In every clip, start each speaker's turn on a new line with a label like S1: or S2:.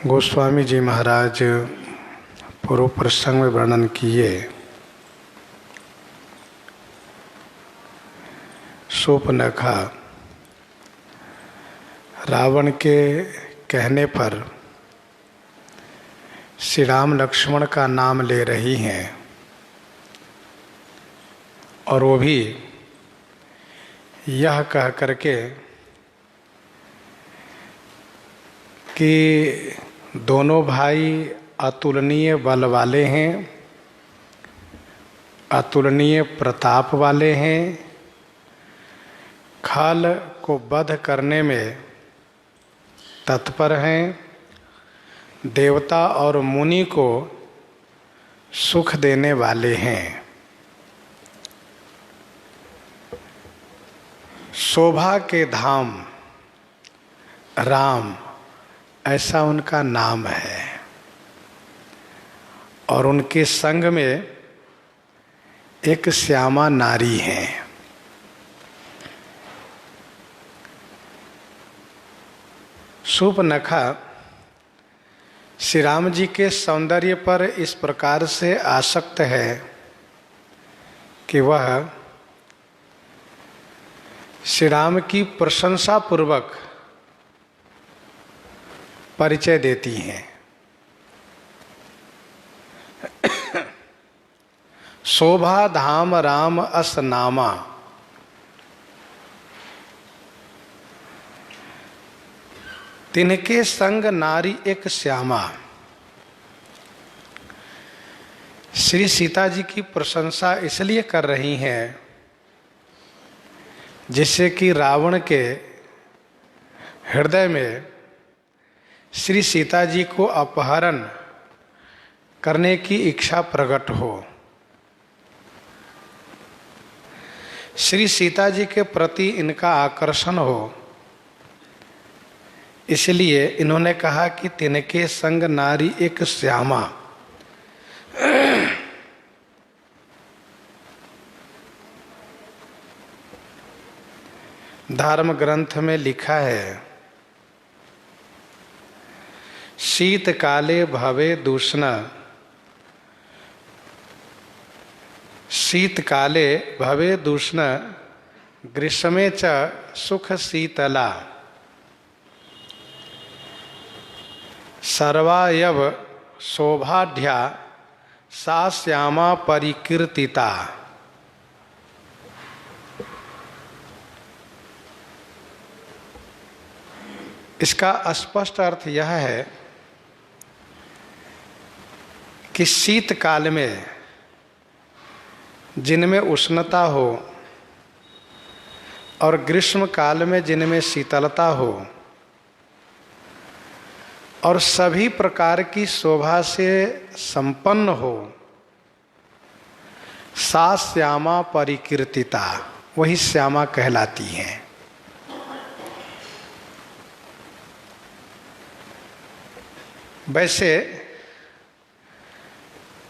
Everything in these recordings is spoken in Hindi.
S1: गोस्वामी जी महाराज पूर्व प्रसंग में वर्णन किए शूर्पणखा रावण के कहने पर श्री राम लक्ष्मण का नाम ले रही हैं और वो भी यह कह करके कि दोनों भाई अतुलनीय बल वाले हैं, अतुलनीय प्रताप वाले हैं, खल को वध करने में तत्पर हैं, देवता और मुनि को सुख देने वाले हैं। शोभा के धाम राम ऐसा उनका नाम है और उनके संग में एक श्यामा नारी है। शूर्पणखा श्री राम जी के सौंदर्य पर इस प्रकार से आसक्त है कि वह श्री राम की प्रशंसा पूर्वक परिचय देती हैं। शोभा धाम राम अस नामा, तिनके संग नारी एक श्यामा। श्री सीता जी की प्रशंसा इसलिए कर रही हैं जिससे कि रावण के हृदय में श्री सीता जी को अपहरण करने की इच्छा प्रकट हो। श्री सीता जी के प्रति इनका आकर्षण हो, इसलिए इन्होंने कहा कि तिनके संग नारी एक श्यामा। धर्म ग्रंथ में लिखा है, शीत काले भवे दूषण, शीत काले भवे दूषण, ग्रीष्मे च सुख शीतला, सर्वायव शोभाढ्या सा श्यामा परिकीर्तिता। इसका स्पष्ट अर्थ यह है कि शीत काल में जिनमें उष्णता हो और ग्रीष्म काल में जिनमें शीतलता हो और सभी प्रकार की शोभा से संपन्न हो, सा श्यामा परिकीर्तिता, वही श्यामा कहलाती हैं। वैसे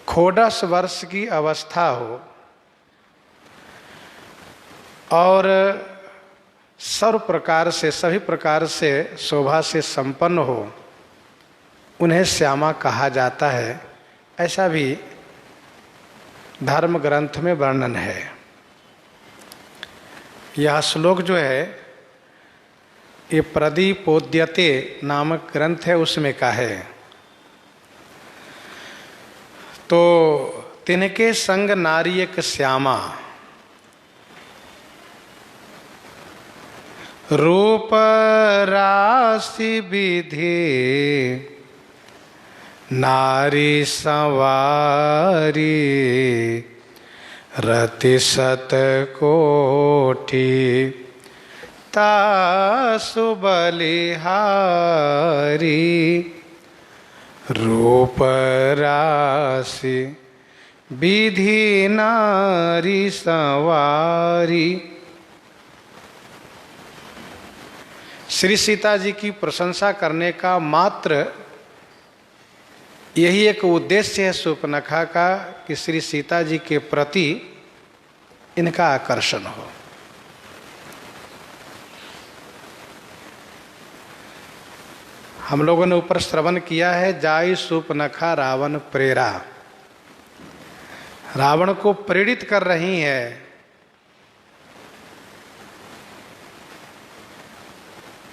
S1: खोडस वर्ष की अवस्था हो और सर्व प्रकार से सभी प्रकार से शोभा से संपन्न हो, उन्हें श्यामा कहा जाता है। ऐसा भी धर्म ग्रंथ में वर्णन है। यह श्लोक जो है ये प्रदीपोद्यते नामक ग्रंथ है, उसमें का है। तो तिनके संग नारी एक श्यामा, रूप राशि विधि नारी संवारी, रति शत कोटि तासु बलिहारी, रूप राशि विधि नारी संवारी। श्री सीता जी की प्रशंसा करने का मात्र यही एक उद्देश्य है शूर्पणखा का कि श्री सीता जी के प्रति इनका आकर्षण हो। हम लोगों ने ऊपर श्रवण किया है, जाई सूपनखा रावण प्रेरा, रावण को प्रेरित कर रही है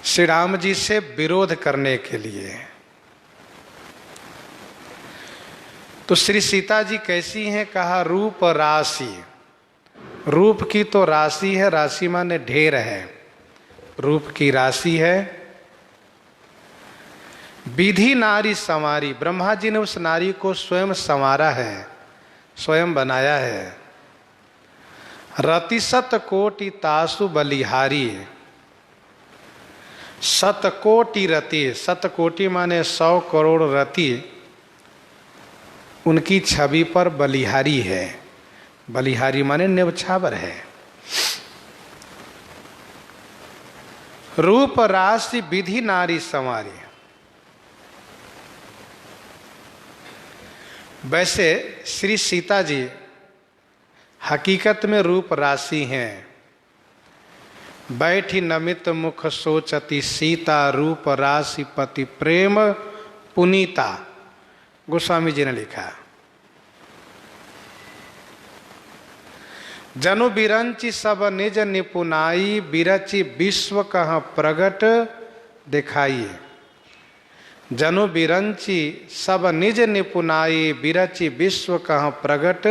S1: श्री राम जी से विरोध करने के लिए। तो श्री सीता जी कैसी हैं? कहा रूप राशि। रूप की तो राशि है, राशि माने ढेर है, रूप की राशि है। विधि नारी संवारी, ब्रह्मा जी ने उस नारी को स्वयं संवारा है, स्वयं बनाया है। रति सत कोटि तासु बलिहारी, शतकोटि रति, शतकोटि माने 100 करोड़ रति उनकी छवि पर बलिहारी है। बलिहारी माने न्यौछावर है। रूप राशि विधि नारी संवारी। वैसे श्री सीता जी हकीकत में रूप राशि हैं। बैठी नमित मुख सोचती सीता, रूप राशि पति प्रेम पुनीता, गोस्वामी जी ने लिखा। जनु बिरंची सब निज निपुनाई, बिरची विश्व कहाँ प्रगट दिखाइए। जनु बिरंची सब निज निपुनाई, बिरची विश्व कहाँ प्रगट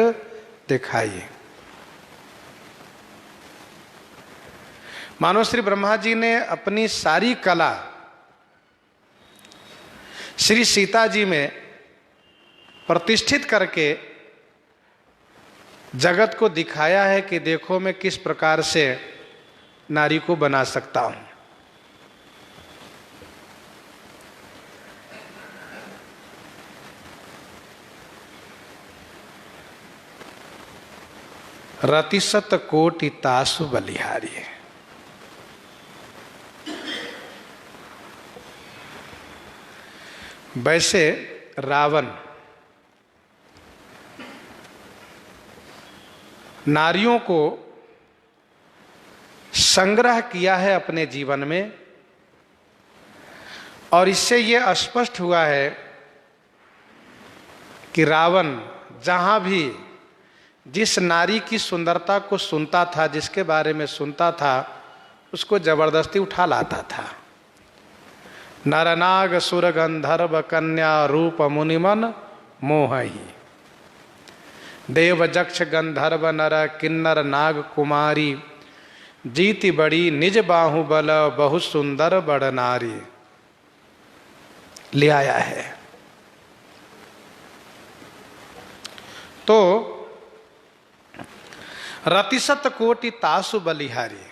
S1: दिखाइए। मानो श्री ब्रह्मा जी ने अपनी सारी कला श्री सीता जी में प्रतिष्ठित करके जगत को दिखाया है कि देखो मैं किस प्रकार से नारी को बना सकता हूं। रतिशत कोटि तासु बलिहारी। वैसे रावण नारियों को संग्रह किया है अपने जीवन में, और इससे यह स्पष्ट हुआ है कि रावण जहां भी जिस नारी की सुंदरता को सुनता था, जिसके बारे में सुनता था, उसको जबरदस्ती उठा लाता था। नरनाग सुर गंधर्व कन्या रूप मुनिमन मोहही, देव जक्ष गंधर्व नर किन्नर नाग कुमारी, जीति बड़ी निज बाहुबल बहु सुंदर बड़ नारी, ले आया है। तो रतिशत कोटि तासु बलिहारी।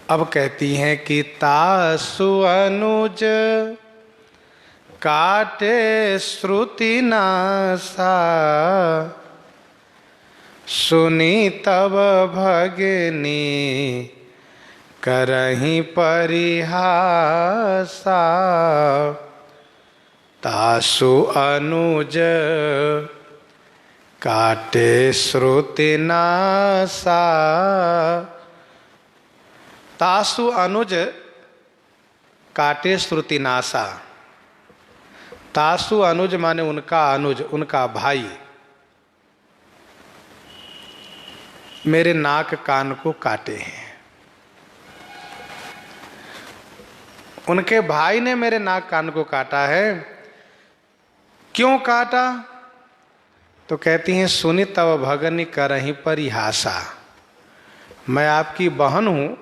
S1: अब कहती हैं कि तासु अनुज काटे श्रुति नासा, सुनी तब भगिनी करहीं परिहासा। तासु अनुज काटे श्रुति नासा। तासु अनुज काटे श्रुति नासा। तासु अनुज माने उनका अनुज, उनका भाई मेरे नाक कान को काटे हैं। उनके भाई ने मेरे नाक कान को काटा है। क्यों काटा? तो कहती हैं सुनी तब भगनी करहीं परिहासा। मैं आपकी बहन हूं,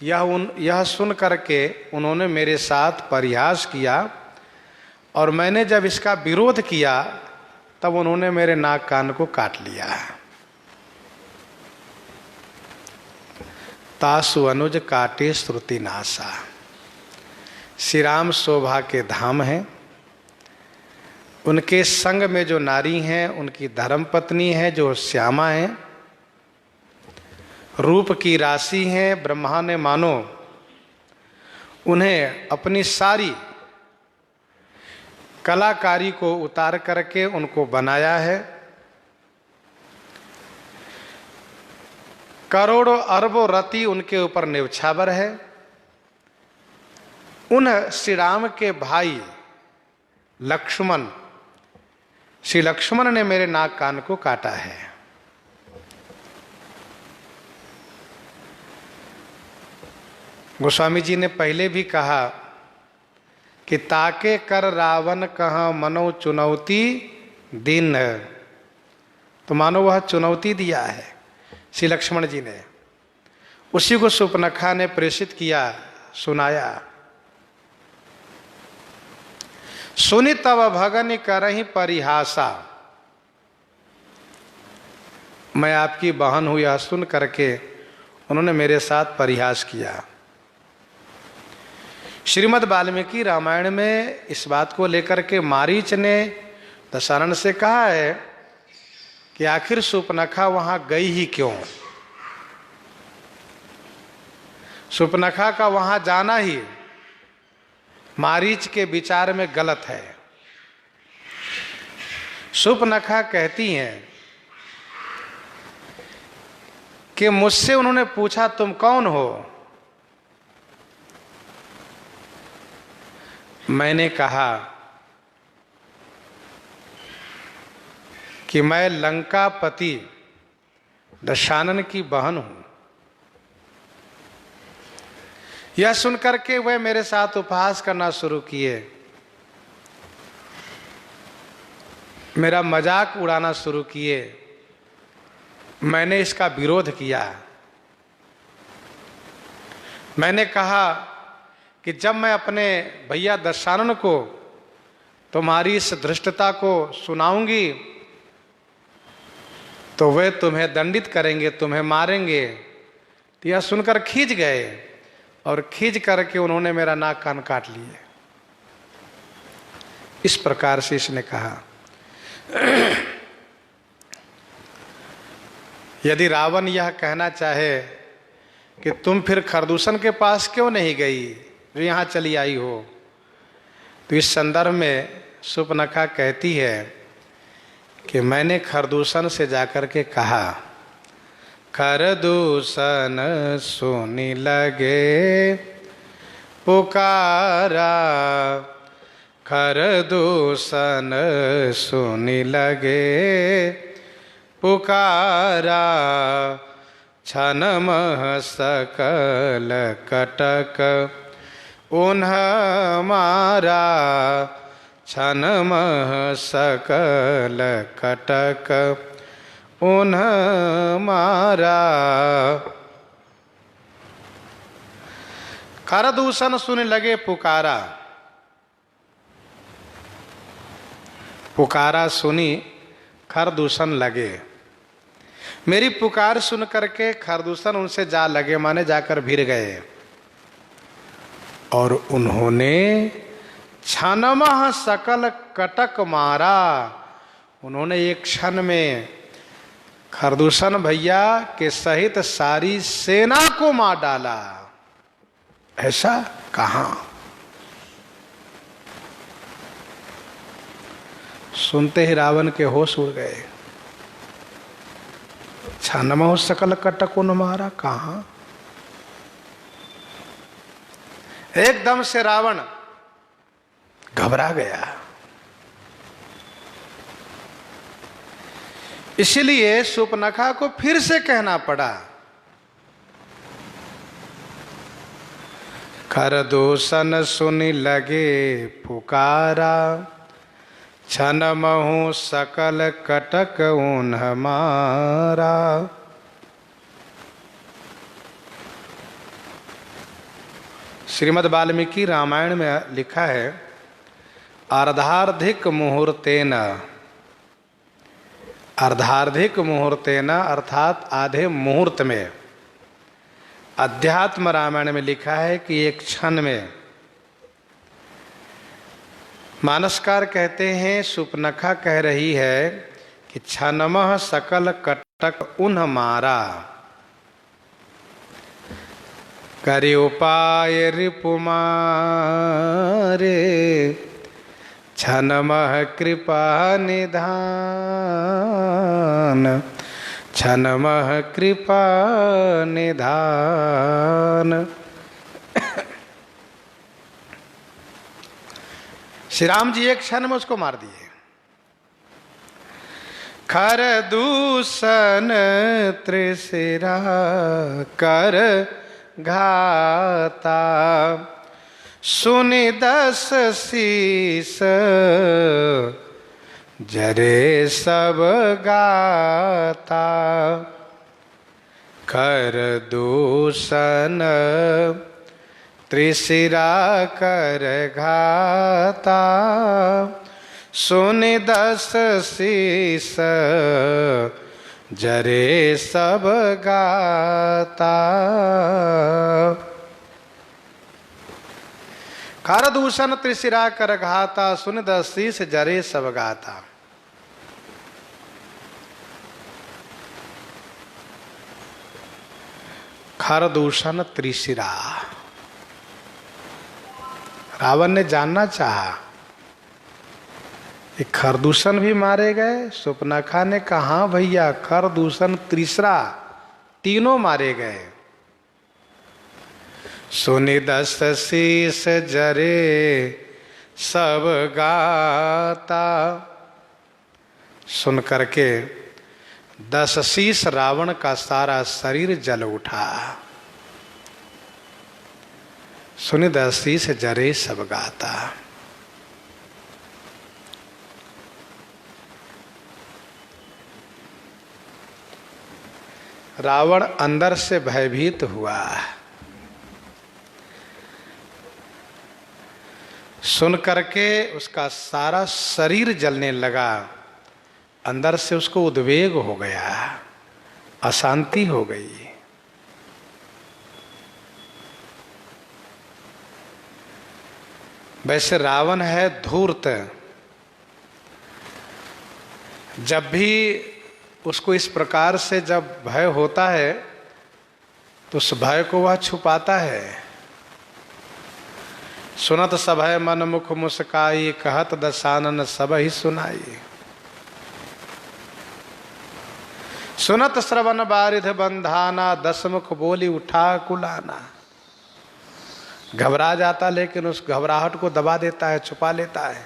S1: यह सुन करके उन्होंने मेरे साथ परिहास किया, और मैंने जब इसका विरोध किया तब उन्होंने मेरे नाक कान को काट लिया। तासु अनुज काटे श्रुति नासा। श्री राम शोभा के धाम हैं। उनके संग में जो नारी हैं उनकी धर्मपत्नी है जो श्यामा है, रूप की राशि हैं। ब्रह्मा ने मानो उन्हें अपनी सारी कलाकारी को उतार करके उनको बनाया है। करोड़ों अरबों रति उनके ऊपर न्यौछावर है। उन श्री राम के भाई लक्ष्मण, श्री लक्ष्मण ने मेरे नाक कान को काटा है। गोस्वामी जी ने पहले भी कहा कि ताके कर रावण कहाँ मनो चुनौती दिन, तो मानो वह चुनौती दिया है श्री लक्ष्मण जी ने, उसी को सुपनखा ने प्रेषित किया, सुनाया। सुनि तब भगन करहि परिहासा, मैं आपकी बहन हुई, यह सुन करके उन्होंने मेरे साथ परिहास किया। श्रीमद् वाल्मीकि रामायण में इस बात को लेकर के मारीच ने दशरथ से कहा है कि आखिर सुपनखा वहां गई ही क्यों। सुपनखा का वहां जाना ही मारीच के विचार में गलत है। सुपनखा कहती हैं कि मुझसे उन्होंने पूछा तुम कौन हो, मैंने कहा कि मैं लंकापति दशानन की बहन हूं। यह सुनकर के वह मेरे साथ उपहास करना शुरू किए, मेरा मजाक उड़ाना शुरू किए। मैंने इसका विरोध किया। मैंने कहा कि जब मैं अपने भैया दशानन को तुम्हारी इस धृष्टता को सुनाऊंगी तो वे तुम्हें दंडित करेंगे, तुम्हें मारेंगे। तो यह सुनकर खींच गए और खींच करके उन्होंने मेरा नाक कान काट लिए। इस प्रकार से इसने कहा। यदि रावण यह कहना चाहे कि तुम फिर खरदूषण के पास क्यों नहीं गई जो यहाँ चली आई हो, तो इस संदर्भ में सुपनखा कहती है कि मैंने खरदूषण से जाकर के कहा, खरदूषण सुनी लगे पुकारा, खरदूषण सुनी लगे पुकारा, छन मह सकल कटक उन्ह मारा, छन मह सकल कटक उन्ह मारा। खरदूषण सुन लगे पुकारा, पुकारा सुनी खरदूषण लगे। मेरी पुकार सुन करके खरदूषण उनसे जा लगे, माने जाकर भिड़ गए और उन्होंने क्षणमः सकल कटक मारा। उन्होंने एक क्षण में खरदूषण भैया के सहित सारी सेना को मार डाला। ऐसा कहां? सुनते ही रावण के होश उड़ गए। छानमह सकल कटक उन मारा, कहां? एकदम से रावण घबरा गया। इसलिए सुपनखा को फिर से कहना पड़ा, खरदूषण सुनि लगे पुकारा, छनमहु सकल कटक उन्ह मारा। श्रीमद् वाल्मीकि रामायण में लिखा है, अर्धार्धिक मुहूर्तेन, अर्धार्धिक मुहूर्तेन अर्थात आधे मुहूर्त में। अध्यात्म रामायण में लिखा है कि एक क्षण में। मानसकार कहते हैं, सुपनखा कह रही है कि छनमह सकल कटक उन्ह मारा, करि उपाय रिपुमारे, छनमह कृपा निधान, छनमह कृपा निधान। श्री राम जी एक क्षण में उसको मार दिए। खर दूषण त्रिशिरा कर घाता, सुनि 10 शीस जरे सब गाता। कर दूषण त्रिशिरा कर घाता, सुनि 10 शीस जरे सब गाता। कर दूषण त्रिशिरा कर घाता, सुनि 10 शीस जरे सब गाता। खर दूषण त्रिशिरा, रावण ने जानना चाहा कि खरदूषण भी मारे गए। सुपनखा ने कहा भैया खरदूषण त्रिशिरा तीनों मारे गए। सुनि 10 शीस जरे सब गाता, सुन करके 10 शीस रावण का सारा शरीर जल उठा। सुनि 10 शीस जरे सब गाता। रावण अंदर से भयभीत हुआ। सुन करके उसका सारा शरीर जलने लगा। अंदर से उसको उद्वेग हो गया, अशांति हो गई। वैसे रावण है धूर्त। जब भी उसको इस प्रकार से जब भय होता है तो उस भय को वह छुपाता है। सुनत सभय मन मुख मुस्काई, कहत दसानन सब ही सुनाई। सुनत श्रवण बारिध बंधाना, 10 मुख बोली उठा कुलाना। घबरा जाता लेकिन उस घबराहट को दबा देता है, छुपा लेता है।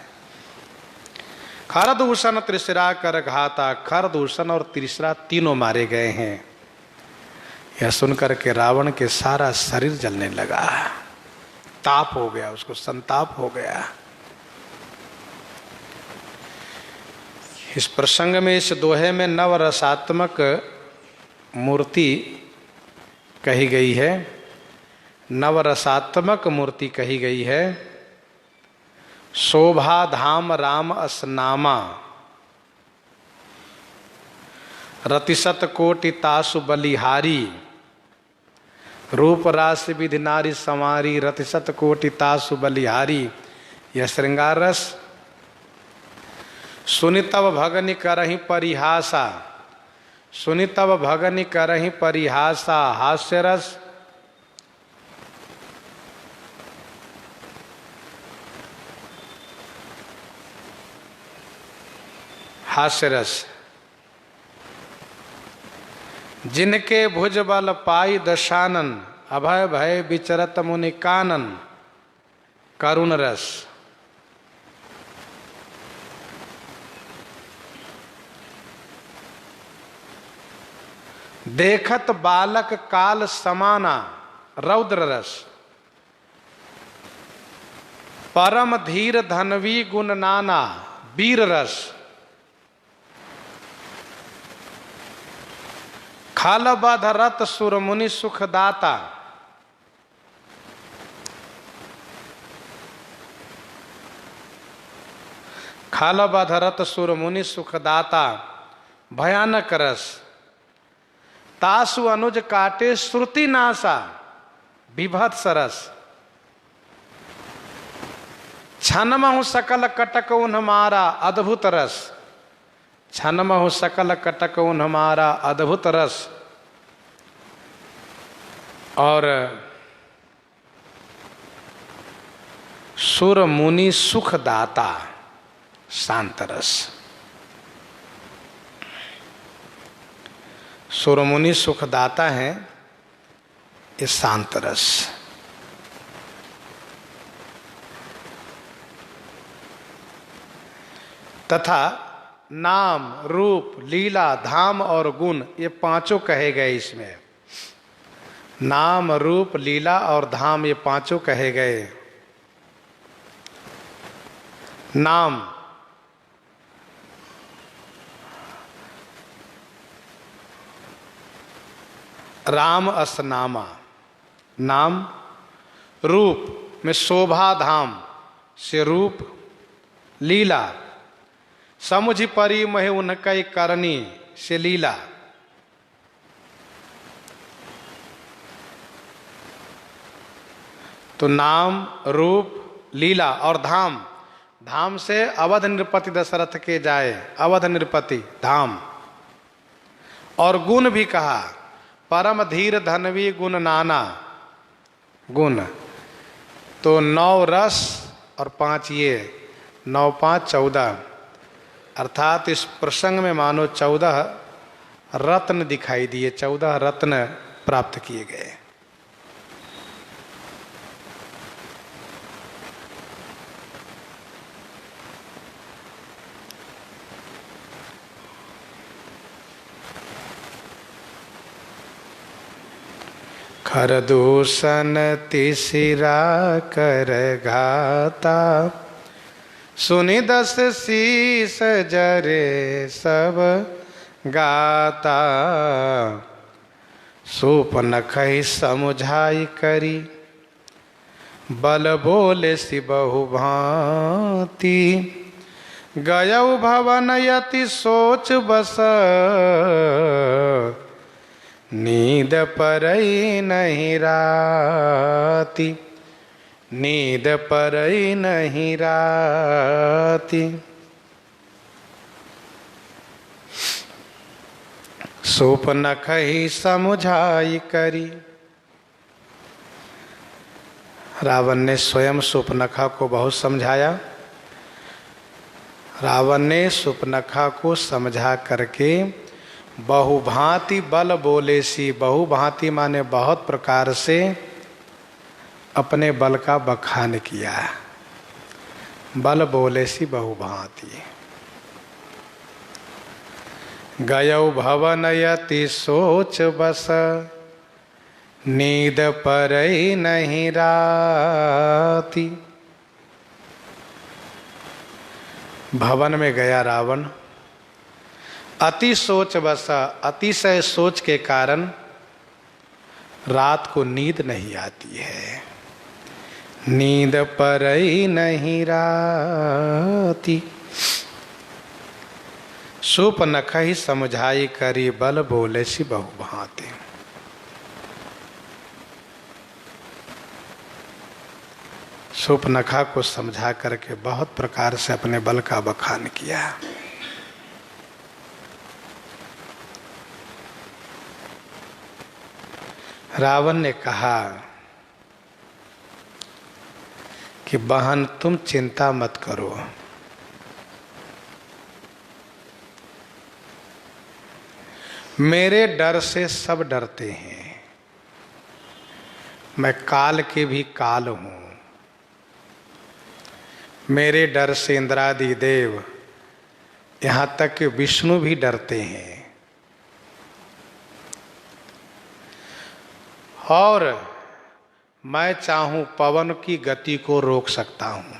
S1: खर दूषण त्रिशिरा कर घाता, खर दूषण और त्रिशिरा तीनों मारे गए हैं। यह सुनकर के रावण के सारा शरीर जलने लगा, ताप हो गया, उसको संताप हो गया। इस प्रसंग में, इस दोहे में नवरसात्मक मूर्ति कही गई है। नवरसात्मक मूर्ति कही गई है। शोभा धाम राम असनामा, रतिशत कोटि तासु बलिहारी। रूप राशि विधि नारी संवारी, रतिशत कोटि तासु बलिहारी। यह श्रृंगार रस। सुनि तब भगनि करहि परिहासा, सुनि तब भगनि करहि परिहासा। हास्य रस। हास्य रस। जिनके भुज बल पाई दशानन, अभय भय विचरत मुनि कानन। करुण रस। देखत बालक काल समाना, रौद्र रस। परम धीर धनवी गुण नाना, वीर रस। खल बध रत सुर मुनि सुखदाता, खल बध रत सुर मुनि सुखदाता। भयानक रस। तासु अनुज काटे श्रुति नासा, विभत्स रस। छनमहु सकल कटक उन्ह मारा, अद्भुत रस। छनमहु सकल कटक उन्ह मारा, अद्भुत रस। और सुर मुनि सुखदाता, शांत रस। सुर मुनि सुखदाता है, ये शांत रस। तथा नाम, रूप, लीला, धाम और गुण, ये पांचों कहे गए इसमें। नाम, रूप, लीला और धाम, ये पांचों कहे गए। नाम, राम अस नामा, नाम। रूप में शोभा धाम से रूप, लीला समुझ परी महे उनकई करनी से लीला। तो नाम, रूप, लीला और धाम। धाम से अवध नृपति दशरथ के जाए, अवध नृपति धाम। और गुण भी कहा, परम धीर धनवी गुण नाना, गुण। तो 9 रस और 5 ये, 9 5 14, अर्थात इस प्रसंग में मानो 14 रत्न दिखाई दिए, 14 रत्न प्राप्त किए गए। खरदूषण तिसिरा कर घाता, सुनि 10 शीस जरे सब गाता। सूप नखहि समुझाई करी, बल बोले सि बहु भांति। गयौ भवन यति सोच बस, नींद परई नहीं राती, नींद परई नहीं राती। सूप नखहि समुझाई करी। रावण ने स्वयं सूपनखा को बहुत समझाया। रावण ने सूपनखा को समझा करके बहुभांति बल बोले सी, बहुभांति माने बहुत प्रकार से अपने बल का बखान किया। बल बोले सी बहुभांति। गयौ भवन यति सोच बस, नींद परई नहीं राती। भवन में गया रावण, अति सोच बसा, अतिशय सोच के कारण रात को नींद नहीं आती है। नींद परई नहीं राती। सूप नखहि समझाई करी, बल बोले सी बहुभांति। सूपनखा को समझा करके बहुत प्रकार से अपने बल का बखान किया। रावण ने कहा कि बहन तुम चिंता मत करो, मेरे डर से सब डरते हैं। मैं काल के भी काल हूं। मेरे डर से इंद्रादि देव, यहां तक कि विष्णु भी डरते हैं। और मैं चाहूं पवन की गति को रोक सकता हूं।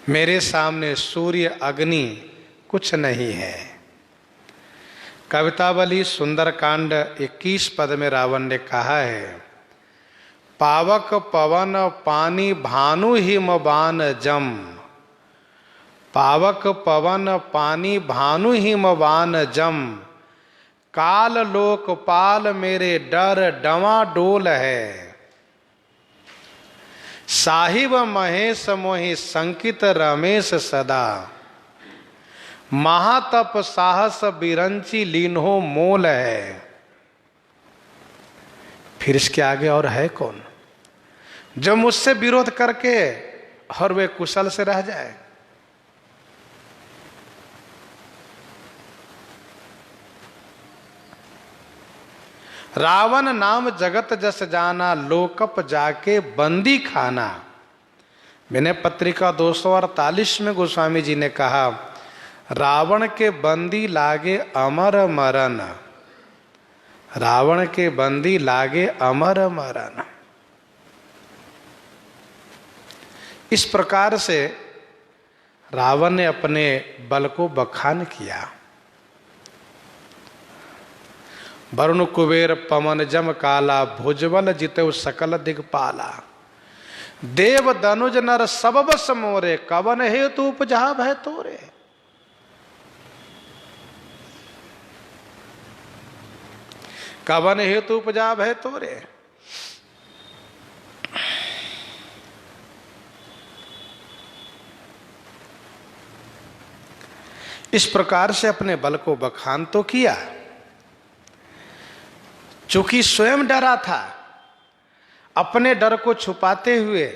S1: मेरे सामने सूर्य अग्नि कुछ नहीं है। कवितावली सुंदरकांड 21 पद में रावण ने कहा है, पावक पवन पानी भानु हिम बान जम। पावक पवन पानी भानु हिम बान जम। काल लोकपाल मेरे डर डवाडोल है। साहिब महेश मोहि संकित रमेश सदा। महातप साहस बिरंची लीन्हो मोल है। फिर इसके आगे और है कौन जो मुझसे विरोध करके और वे कुशल से रह जाए। रावण नाम जगत जस जाना, लोकप जाके बंदी खाना। विनय पत्रिका 248 में गोस्वामी जी ने कहा, रावण के बंदी लागे अमर मरन, रावण के बंदी लागे अमर मरन। इस प्रकार से रावण ने अपने बल को बखान किया। वरुण कुबेर पवन जम काला, भुजबल जितेउ सकल दिगपाला। देव दनुज नर सब बस मोरे, कवन हेतु उपजा भय तोरे। कवन हेतु उपजा भय तोरे। इस प्रकार से अपने बल को बखान तो किया, चूंकि स्वयं डरा था, अपने डर को छुपाते हुए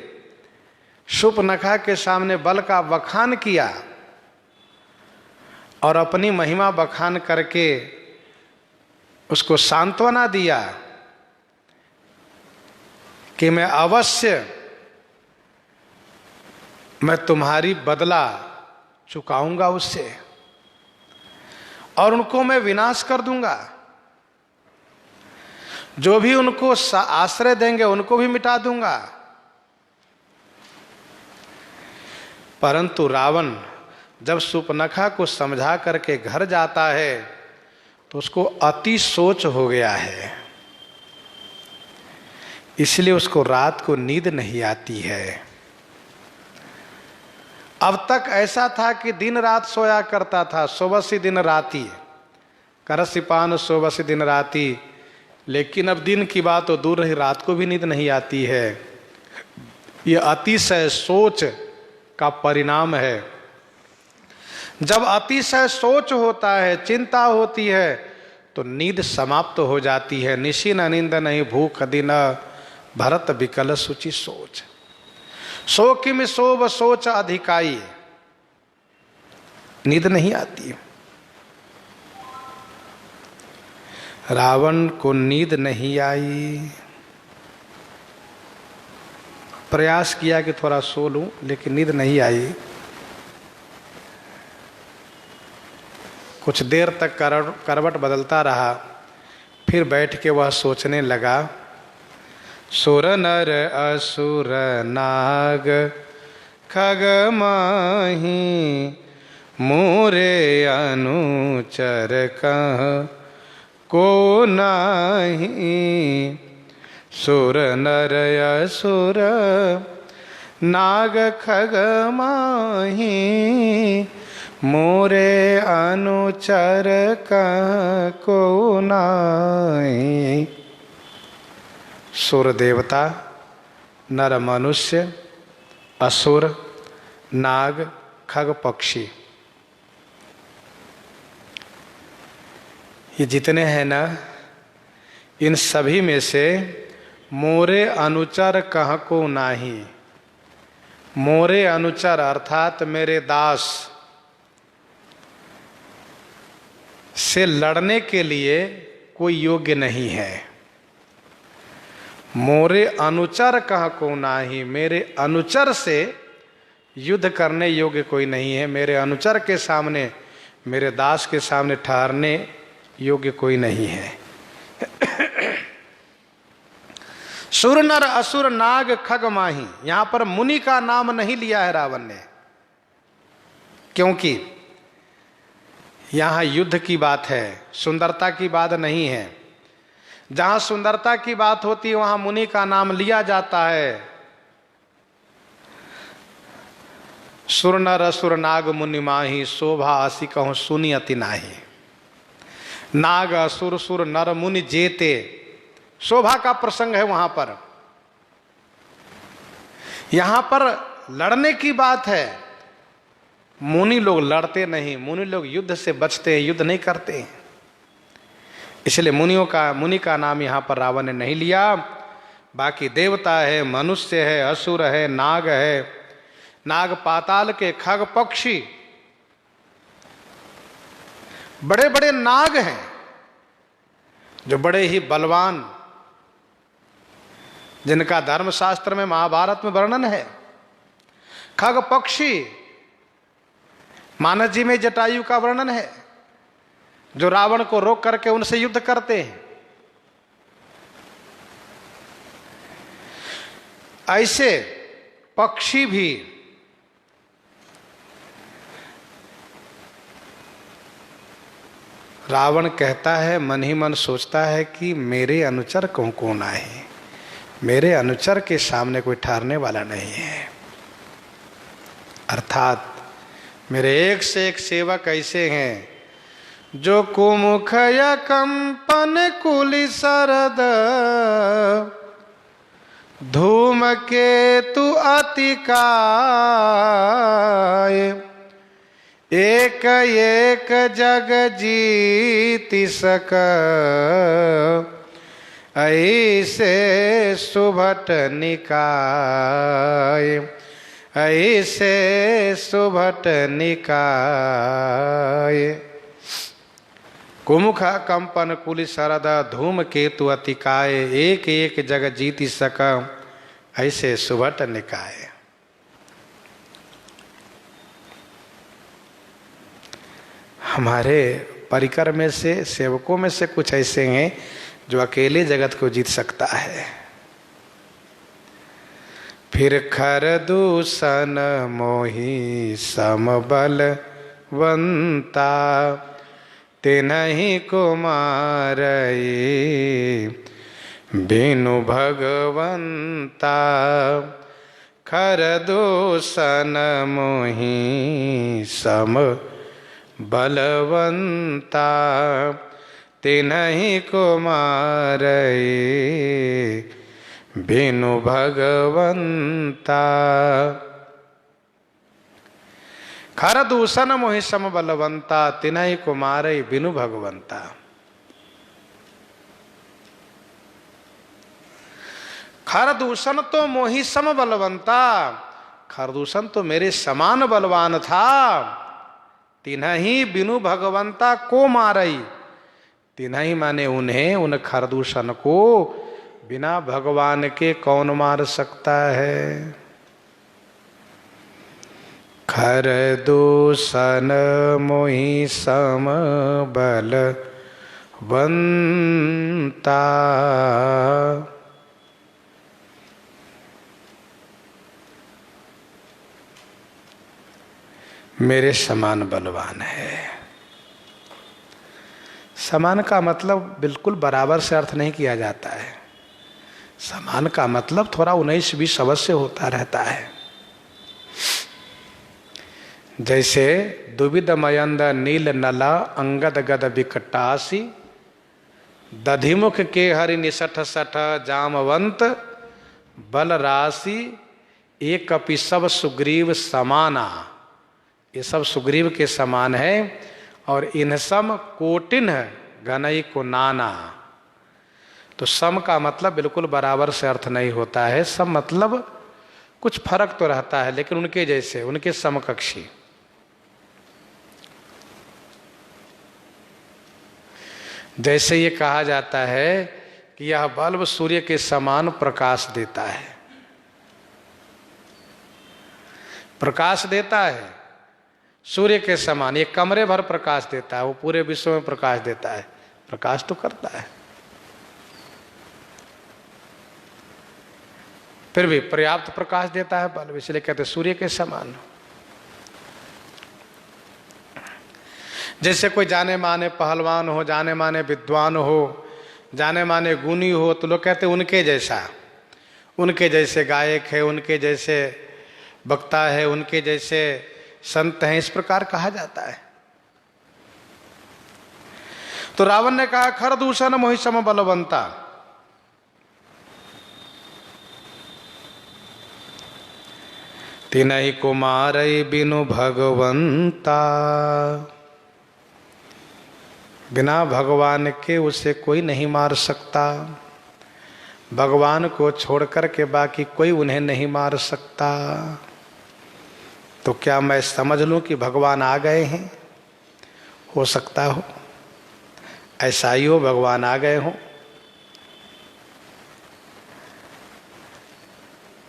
S1: शूर्पणखा के सामने बल का बखान किया और अपनी महिमा बखान करके उसको सांत्वना दिया कि मैं तुम्हारी बदला चुकाऊंगा उससे और उनको मैं विनाश कर दूंगा। जो भी उनको आश्रय देंगे उनको भी मिटा दूंगा। परंतु रावण जब शूर्पणखा को समझा करके घर जाता है तो उसको अति सोच हो गया है, इसलिए उसको रात को नींद नहीं आती है। अब तक ऐसा था कि दिन रात सोया करता था, सोबसी दिन राती, करसिपान सोबसी दिन राती, लेकिन अब दिन की बात तो दूर रही, रात को भी नींद नहीं आती है। यह अतिशय सोच का परिणाम है। जब अतिशय सोच होता है, चिंता होती है, तो नींद समाप्त हो जाती है। निशी न नींद नहीं भूख दिन, भरत विकल सुचि सोच। सो किम सोब सोच अधिकाई, नींद नहीं आती। रावण को नींद नहीं आई। प्रयास किया कि थोड़ा सो लूं, लेकिन नींद नहीं आई। कुछ देर तक करवट बदलता रहा, फिर बैठ के वह सोचने लगा, सुर नर असुर नाग खग माही, मोरे अनुचर कह को नाही। सुर नर असुर नाग खग माही, मोरे अनुचर कह को नाही। सुर देवता, नर मनुष्य, असुर, नाग, खग पक्षी, ये जितने हैं ना, इन सभी में से मोरे अनुचर कह को नाही। मोरे अनुचर अर्थात मेरे दास से लड़ने के लिए कोई योग्य नहीं है। मोरे अनुचर कह को नाही, मेरे अनुचर से युद्ध करने योग्य कोई नहीं है। मेरे अनुचर के सामने, मेरे दास के सामने ठहरने योग्य कोई नहीं है। सुर नर असुर नाग खग माही, यहां पर मुनि का नाम नहीं लिया है रावण ने, क्योंकि यहां युद्ध की बात है, सुंदरता की बात नहीं है। जहां सुंदरता की बात होती है वहां मुनि का नाम लिया जाता है। सुर नर असुर नाग मुनि माही, शोभा असी कहूं सुनी अति नाही। नाग असुर सुर नर मुनि जेते, शोभा का प्रसंग है वहां पर। यहां पर लड़ने की बात है। मुनि लोग लड़ते नहीं, मुनि लोग युद्ध से बचते हैं, युद्ध नहीं करते हैं। इसलिए मुनि का नाम यहां पर रावण ने नहीं लिया। बाकी देवता है, मनुष्य है, असुर है, नाग है, नाग पाताल के खग पक्षी, बड़े बड़े नाग हैं जो बड़े ही बलवान, जिनका धर्मशास्त्र में, महाभारत में वर्णन है। खग पक्षी, मानस जी में जटायु का वर्णन है जो रावण को रोक करके उनसे युद्ध करते हैं। ऐसे पक्षी भी रावण कहता है, मन ही मन सोचता है कि मेरे अनुचर कौन कौन आए, मेरे अनुचर के सामने कोई ठहरने वाला नहीं है। अर्थात मेरे एक से एक सेवक ऐसे हैं जो कुमुख या कंपन कुली सरद धूम केतु अतिकाय एक एक जग जीति सक ऐसे सुभट निकाय, ऐसे सुभट निकाय। कुमुख कंपन कुली सरद धूम केतु अतिकाय एक एक जग जीति सक ऐसे सुभट निकाय। हमारे परिकर में से, सेवकों में से कुछ ऐसे हैं जो अकेले जगत को जीत सकता है। फिर खर दूषण मोही समबलवंता तिन्हि को मारई बिनु भगवंता। खर दूषण मोही सम बलवंता तिन्हि को मारई बिनु भगवंता। खर दूषण मोहि सम बलवंता तिन्हि को मारई बिनु भगवंता। खर दूषण तो मोहि सम बलवंता, खरदूषण तो मेरे समान बलवान था, तिन्हि बिनु भगवंता को मारई। तिन्हि माने उन्हें, उन खरदूषण को बिना भगवान के कौन मार सकता है। खरदूषण मोहि सम बलवंता। मेरे समान बलवान है। समान का मतलब बिल्कुल बराबर से अर्थ नहीं किया जाता है। समान का मतलब थोड़ा 19-20 अवश्य होता रहता है। जैसे दुविध मयंद नील नला अंगद गद विकटासी दधिमुख के हरि निसठ सठ जामवंत बल राशि एक अपि सब सुग्रीव समाना। ये सब सुग्रीव के समान है। और इन सम कोटिन घनई को नाना। तो सम का मतलब बिल्कुल बराबर से अर्थ नहीं होता है। सम मतलब कुछ फर्क तो रहता है, लेकिन उनके जैसे, उनके समकक्षी। जैसे ये कहा जाता है कि यह बल्ब सूर्य के समान प्रकाश देता है, प्रकाश देता है सूर्य के समान। ये कमरे भर प्रकाश देता है, वो पूरे विश्व में प्रकाश देता है। प्रकाश तो करता है, फिर भी पर्याप्त प्रकाश देता है बल्ब, इसलिए कहते हैं सूर्य के समान। जैसे कोई जाने माने पहलवान हो, जाने माने विद्वान हो, जाने माने गुणी हो, तो लोग कहते हैं उनके जैसा, उनके जैसे गायक है, उनके जैसे वक्ता है, उनके जैसे संत हैं, इस प्रकार कहा जाता है। तो रावण ने कहा खरदूषण मोहि सम बलवंता। तिन्हि को मारई बिनु भगवंता। बिना भगवान के उसे कोई नहीं मार सकता। भगवान को छोड़कर के बाकी कोई उन्हें नहीं मार सकता। तो क्या मैं समझ लूं कि भगवान आ गए हैं? हो सकता हो, ऐसा ही हो, भगवान आ गए हो।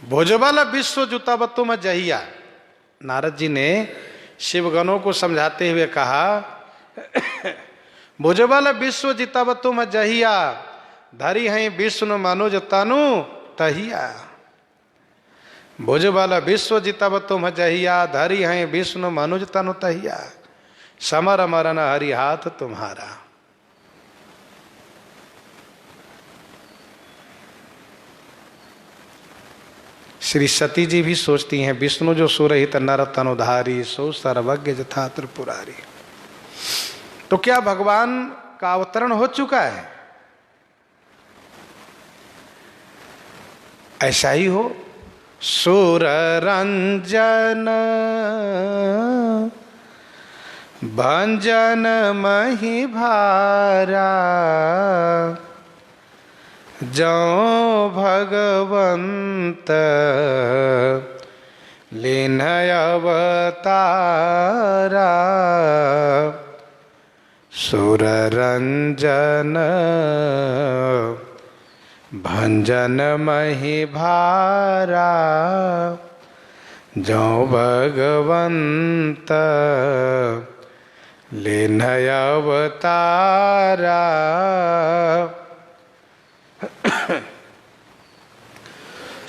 S1: भुजबल विश्व जुतब तुम जहिया। नारद जी ने शिवगणों को समझाते हुए कहा, भुजबल विश्व जितब तुम जहिया, धरी हैं विष्णु मनुज तनु तहिया। भुजबल विश्व जितब तुम जहिया, धरी हैं विष्णु मनुज तनु तहिया। समर मरन हरि हाथ तुम्हारा। श्री सती जी भी सोचती हैं, विष्णु जो सुरहित नर तनुधारी, सो सर्वज्ञ जथा त्रिपुरारी। तो क्या भगवान का अवतरण हो चुका है? ऐसा ही हो। सुर रंजन भंजन मही भारा, जो भगवंत लीन अवतारा। सुर रंजन भंजन मही भारा, जो भगवंत लीन अवतारा।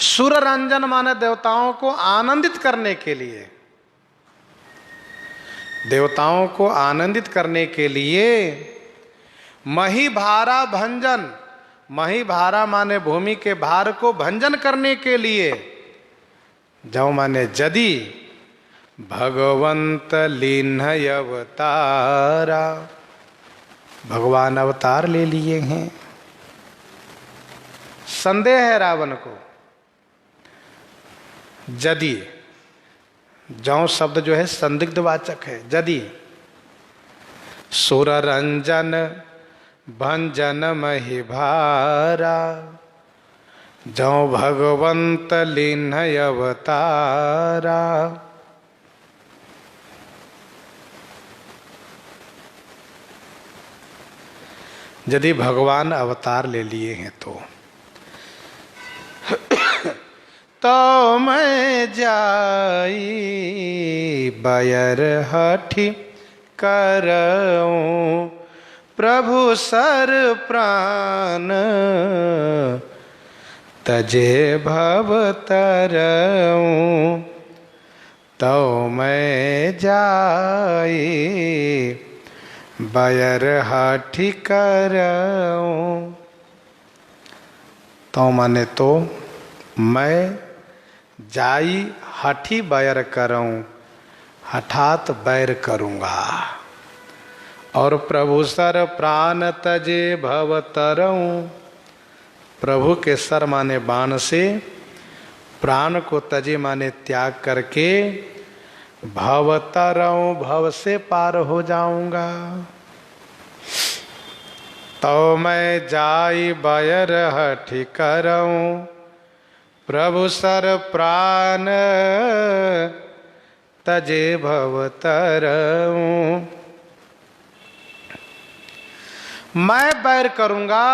S1: सुर रंजन माने देवताओं को आनंदित करने के लिए, देवताओं को आनंदित करने के लिए। मही भारा भंजन, मही भारा माने भूमि के भार को भंजन करने के लिए। जो माने यदि भगवंत लीन अवतारा, भगवान अवतार ले लिए हैं। संदेह है रावण को। यदि, जौ शब्द जो है संदिग्ध वाचक है। यदि सुर रंजन भंजन मही भारा, जो भगवंत लीन अवतारा। यदि भगवान अवतार ले लिए हैं तो मैं जाई बयर हठी करऊं, प्रभु सर प्राण तजे भव तरऊं। तो मैं जाई बयर हठी करऊं। तो माने तो मैं जाई हठी बैर करऊं, हठात बैर करूंगा। और प्रभु सर प्राण तजे भव तरऊं, प्रभु के सर माने बाण से, प्राण को तजे माने त्याग करके, भव तरऊं भव से पार हो जाऊंगा। तो मैं जाई बैर हठी करऊं, प्रभु सर प्राण तजे भव तरऊं। मैं बैर करूंगा,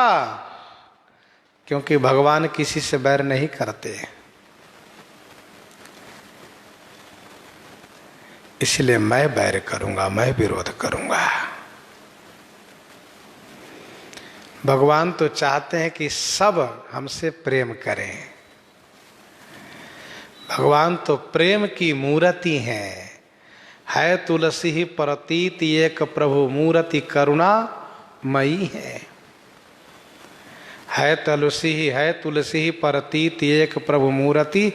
S1: क्योंकि भगवान किसी से बैर नहीं करते, इसलिए मैं बैर करूंगा, मैं विरोध करूंगा। भगवान तो चाहते हैं कि सब हमसे प्रेम करें। भगवान तो प्रेम की मूर्ति है तुलसी ही प्रतीत एक प्रभु मूर्ति करुणा मई है तुलसी ही प्रतीत एक प्रभु मूर्ति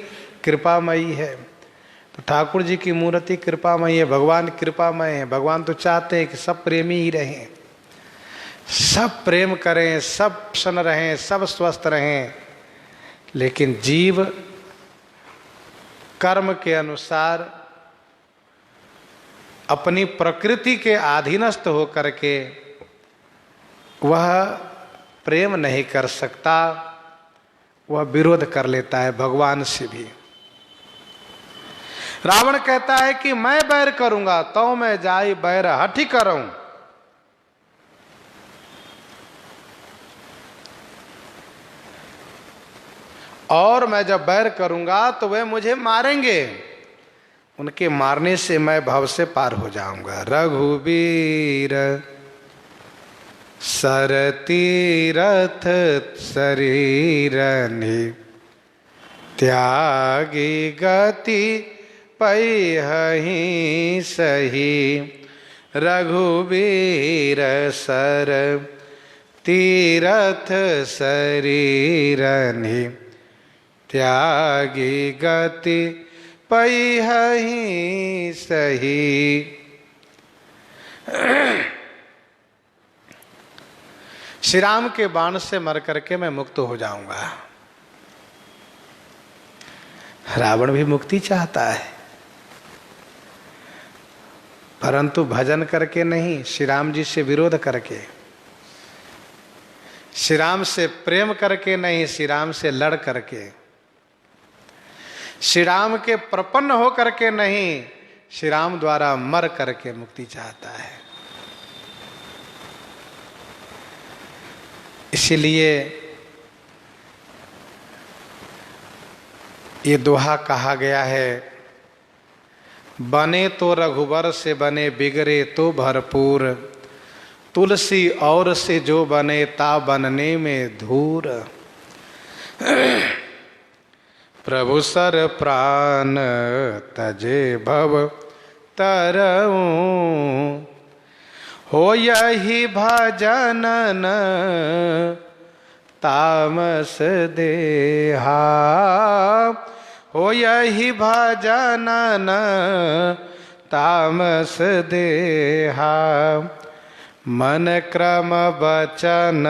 S1: कृपामयी है। तो ठाकुर जी की मूर्ति कृपामयी है, भगवान कृपामय है। भगवान तो चाहते हैं कि सब प्रेमी ही रहें, सब प्रेम करें, सब प्रसन्न रहें, सब स्वस्थ रहें। लेकिन जीव कर्म के अनुसार अपनी प्रकृति के अधीनस्थ होकर के वह प्रेम नहीं कर सकता, वह विरोध कर लेता है भगवान से भी। रावण कहता है कि मैं बैर करूंगा, तो मैं जाई बैर हठी करूं। और मैं जब बैर करूंगा तो वे मुझे मारेंगे। उनके मारने से मैं भव से पार हो जाऊंगा। रघुबीर सर तीरथ शरीर ने त्यागी गति पैहि सही। रघुबीर सर तीरथ शरीर ने त्यागी गति पैहि सही। श्री राम के बाण से मर करके मैं मुक्त हो जाऊंगा। रावण भी मुक्ति चाहता है, परंतु भजन करके नहीं, श्री राम जी से विरोध करके, श्री राम से प्रेम करके नहीं, श्री राम से लड़ करके, श्री राम के प्रपन्न हो करके नहीं, श्री राम द्वारा मर करके मुक्ति चाहता है। इसीलिए ये दोहा कहा गया है, बने तो रघुबर से बने, बिगड़े तो भरपूर, तुलसी और से जो बने, ता बनने में धूर। प्रभु सर प्राण तजे भव तरऊ, हो यही भजनन तामस देहा। हो यही भजनन तामस देहा। मन क्रम वचन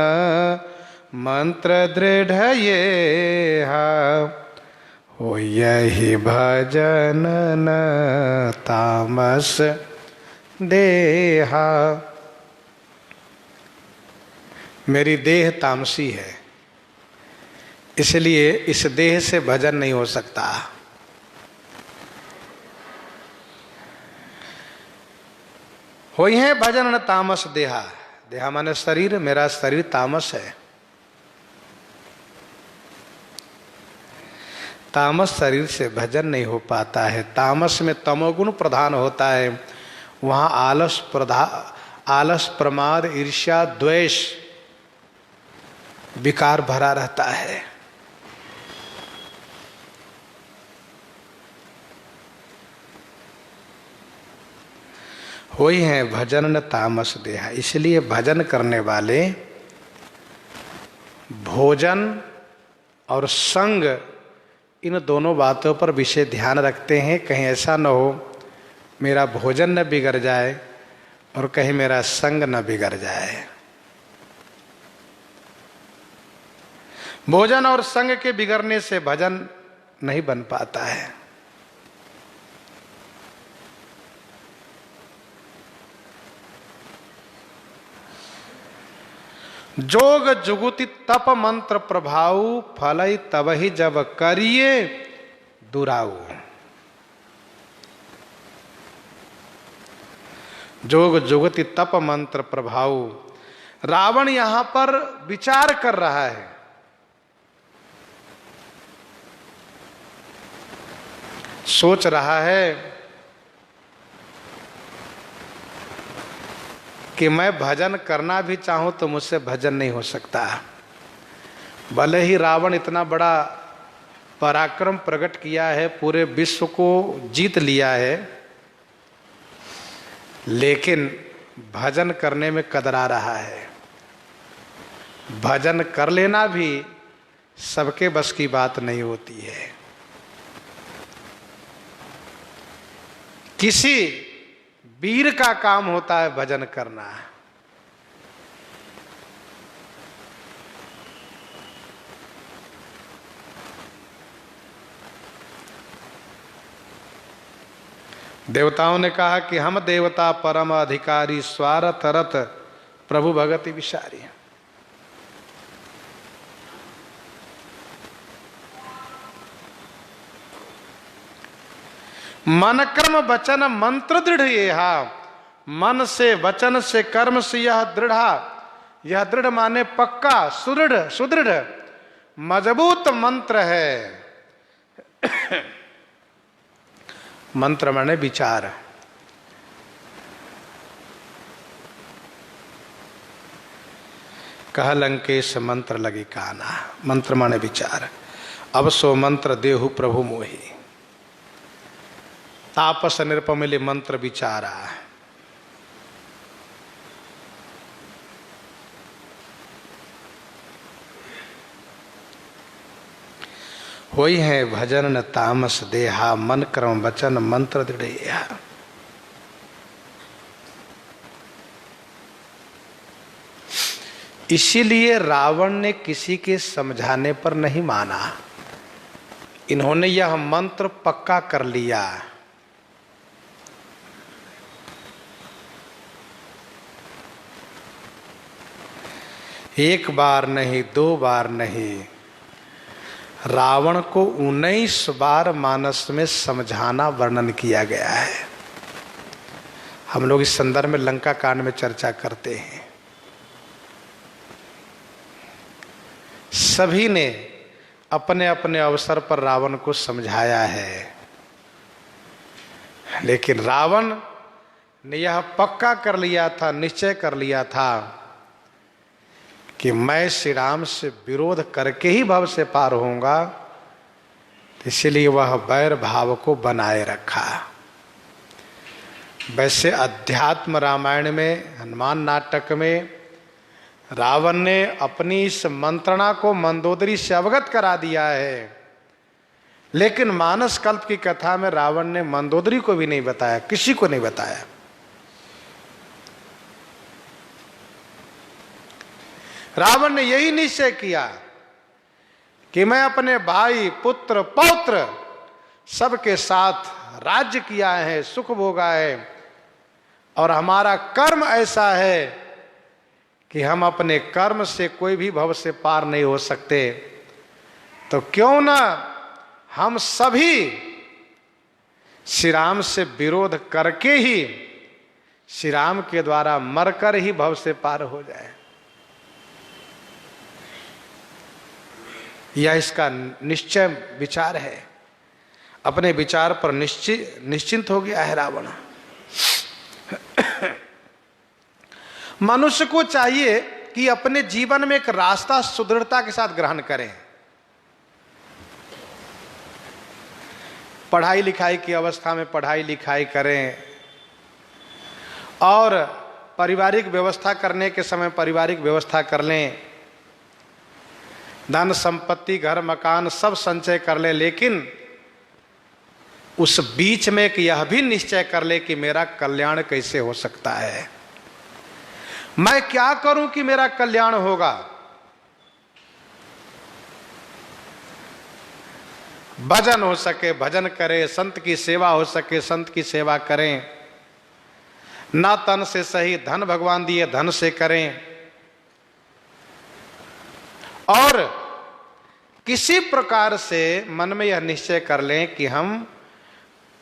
S1: मंत्र दृढ़ ये हो यही भजनन तामस देहा। मेरी देह तामसी है, इसलिए इस देह से भजन नहीं हो सकता। हो है भजन न तामस देहा। देहा माने शरीर, मेरा शरीर तामस है। तामस शरीर से भजन नहीं हो पाता है। तामस में तमोगुण प्रधान होता है, वहां आलस प्रमाद ईर्ष्या द्वेष विकार भरा रहता है। होई है भजन न तामस देहा। इसलिए भजन करने वाले भोजन और संग, इन दोनों बातों पर विशेष ध्यान रखते हैं। कहीं ऐसा न हो मेरा भोजन न बिगड़ जाए और कहीं मेरा संग न बिगड़ जाए। भोजन और संग के बिगड़ने से भजन नहीं बन पाता है। जोग जुगुति तप मंत्र प्रभाव, फलई तबहि जब करिए दुराऊ। जोग जुगति तप मंत्र प्रभाव। रावण यहां पर विचार कर रहा है। सोच रहा है कि मैं भजन करना भी चाहूं तो मुझसे भजन नहीं हो सकता। भले ही रावण इतना बड़ा पराक्रम प्रकट किया है, पूरे विश्व को जीत लिया है, लेकिन भजन करने में कतरा रहा है। भजन कर लेना भी सबके बस की बात नहीं होती है। किसी वीर का काम होता है भजन करना। देवताओं ने कहा कि हम देवता परम अधिकारी, स्वार्थ रत प्रभु भगति विचारी। मन कर्म वचन मंत्र दृढ़ येहा। मन से, वचन से, कर्म से यह दृढ़ा। यह दृढ़ माने पक्का, सुदृढ़, सुदृढ़, मजबूत मंत्र है। मंत्र माने विचार। कह लंकेश मंत्र लगी काना, मंत्र माने विचार। अब सो मंत्र देहु प्रभु मोहि, तापस निरपमिले मंत्र विचारा। होई है भजन न तामस देहा, मन कर्म वचन मंत्र दृढ़। इसीलिए रावण ने किसी के समझाने पर नहीं माना, इन्होंने यह मंत्र पक्का कर लिया। एक बार नहीं, दो बार नहीं, रावण को 19 बार मानस में समझाना वर्णन किया गया है। हम लोग इस संदर्भ में लंका कांड में चर्चा करते हैं। सभी ने अपने अपने अवसर पर रावण को समझाया है, लेकिन रावण ने यह पक्का कर लिया था, निश्चय कर लिया था कि मैं श्री राम से विरोध करके ही भव से पार होऊंगा। इसलिए वह वैर भाव को बनाए रखा। वैसे अध्यात्म रामायण में, हनुमान नाटक में रावण ने अपनी इस मंत्रणा को मंदोदरी से अवगत करा दिया है, लेकिन मानस कल्प की कथा में रावण ने मंदोदरी को भी नहीं बताया, किसी को नहीं बताया। रावण ने यही निश्चय किया कि मैं अपने भाई, पुत्र, पौत्र सबके साथ राज्य किया है, सुख भोगा है, और हमारा कर्म ऐसा है कि हम अपने कर्म से कोई भी भव से पार नहीं हो सकते। तो क्यों ना हम सभी श्री राम से विरोध करके ही श्री राम के द्वारा मरकर ही भव से पार हो जाए। यह इसका निश्चय विचार है। अपने विचार पर निश्चिंत हो गया है रावण। मनुष्य को चाहिए कि अपने जीवन में एक रास्ता सुदृढ़ता के साथ ग्रहण करें। पढ़ाई लिखाई की अवस्था में पढ़ाई लिखाई करें, और पारिवारिक व्यवस्था करने के समय पारिवारिक व्यवस्था कर लें, धन संपत्ति घर मकान सब संचय कर ले, लेकिन उस बीच में एक यह भी निश्चय कर ले कि मेरा कल्याण कैसे हो सकता है, मैं क्या करूं कि मेरा कल्याण होगा। भजन हो सके भजन करें, संत की सेवा हो सके संत की सेवा करें, ना तन से सही धन भगवान दिए धन से करें, और किसी प्रकार से मन में यह निश्चय कर लें कि हम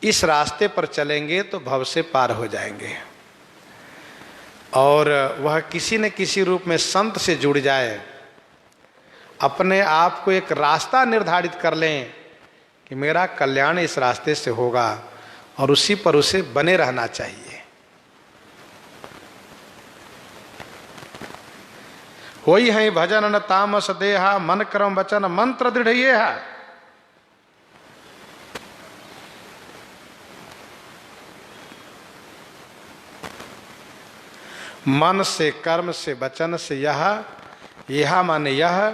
S1: इस रास्ते पर चलेंगे तो भव से पार हो जाएंगे, और वह किसी न किसी रूप में संत से जुड़ जाए। अपने आप को एक रास्ता निर्धारित कर लें कि मेरा कल्याण इस रास्ते से होगा, और उसी पर उसे बने रहना चाहिए। होई है भजन न तामस देहा, मन कर्म वचन मंत्र दृढ़ ये है। मन से, कर्म से, वचन से, यह माने यह,